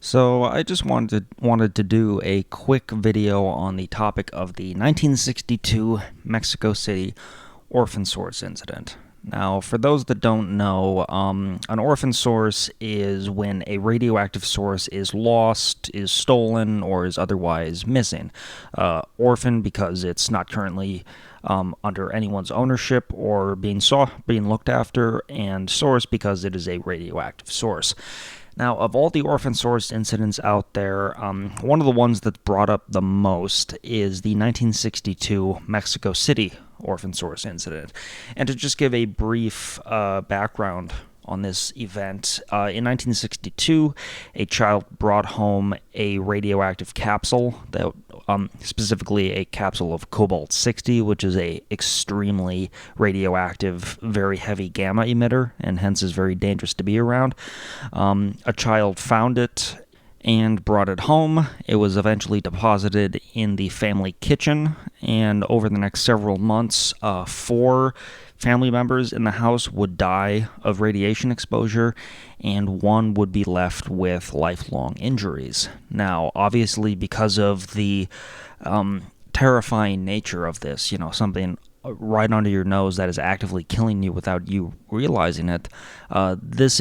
So I just wanted to do a quick video on the topic of the 1962 Mexico City orphan source incident. Now, for those that don't know, an orphan source is when a radioactive source is lost, is stolen, or is otherwise missing. Orphan because it's not currently under anyone's ownership or being looked after, and source because it is a radioactive source. Now, of all the orphan source incidents out there, one of the ones that's brought up the most is the 1962 Mexico City orphan source incident. And to just give a brief background on this event, in 1962, a child brought home a radioactive capsule, that specifically a capsule of cobalt-60, which is a extremely radioactive, very heavy gamma emitter, and hence is very dangerous to be around. A child found it and brought it home. It was eventually deposited in the family kitchen, and over the next several months, 4 family members in the house would die of radiation exposure, and 1 would be left with lifelong injuries. Now, obviously, because of the terrifying nature of this, something right under your nose that is actively killing you without you realizing it, this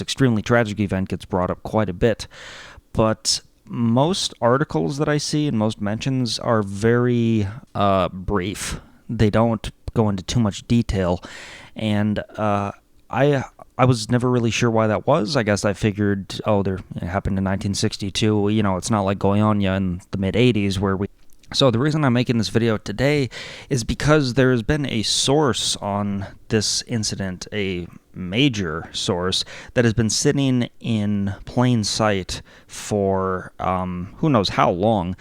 extremely tragic event gets brought up quite a bit. But most articles that I see and most mentions are very brief. They don't go into too much detail, and I was never really sure why that was. I guess I figured, it happened in 1962. It's not like going on in the mid-'80s where we. So the reason I'm making this video today is because there has been a source on this incident, a major source, that has been sitting in plain sight for who knows how long.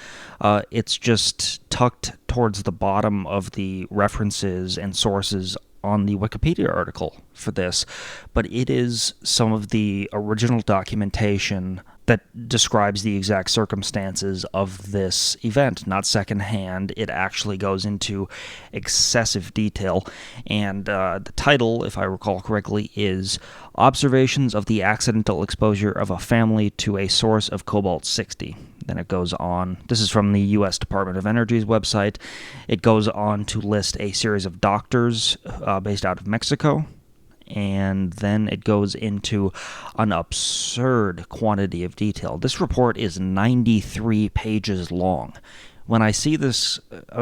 It's just tucked towards the bottom of the references and sources on the Wikipedia article for this, but it is some of the original documentation that describes the exact circumstances of this event, not secondhand. It actually goes into excessive detail, and the title, if I recall correctly, is Observations of the Accidental Exposure of a Family to a Source of Cobalt-60. Then it goes on, this is from the U.S. Department of Energy's website, it goes on to list a series of doctors based out of Mexico, and then it goes into an absurd quantity of detail. This report is 93 pages long. When I see this,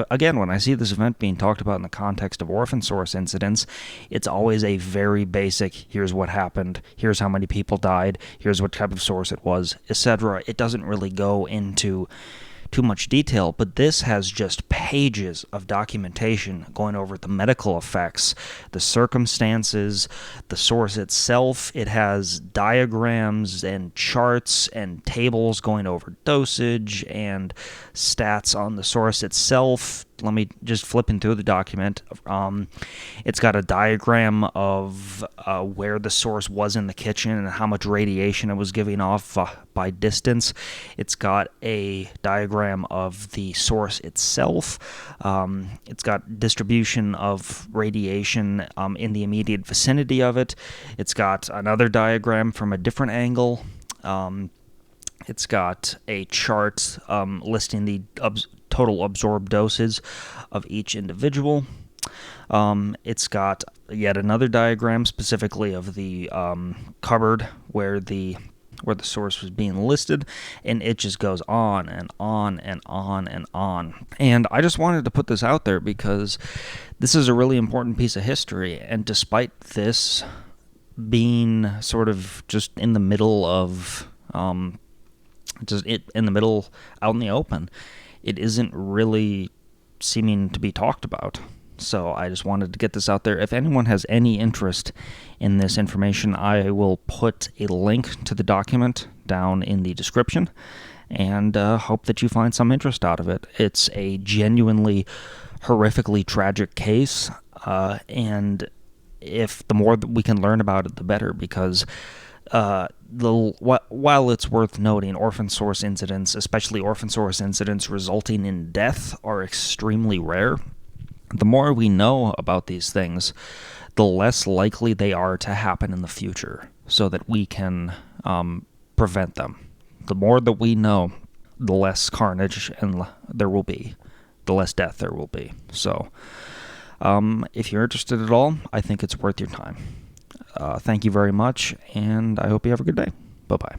when I see this event being talked about in the context of orphan source incidents, it's always a very basic, here's what happened, here's how many people died, here's what type of source it was, etc. It doesn't really go into too much detail, but this has just pages of documentation going over the medical effects, the circumstances, the source itself. It has diagrams and charts and tables going over dosage and stats on the source itself. Let me just flip into the document. It's got a diagram of where the source was in the kitchen and how much radiation it was giving off by distance. It's got a diagram of the source itself. It's got distribution of radiation in the immediate vicinity of it. It's got another diagram from a different angle. It's got a chart listing the total absorbed doses of each individual. It's got yet another diagram specifically of the cupboard where the source was being listed, and it just goes on and on and on and on. And I just wanted to put this out there because this is a really important piece of history, and despite this being sort of just in the middle of out in the open, it isn't really seeming to be talked about. So I just wanted to get this out there. If anyone has any interest in this information, I will put a link to the document down in the description, and hope that you find some interest out of it. It's a genuinely horrifically tragic case, and the more that we can learn about it, the better, because while it's worth noting, orphan source incidents, especially orphan source incidents resulting in death, are extremely rare. The more we know about these things, the less likely they are to happen in the future, so that we can prevent them. The more that we know, the less carnage and there will be, the less death there will be. So, if you're interested at all, I think it's worth your time. Thank you very much, and I hope you have a good day. Bye-bye.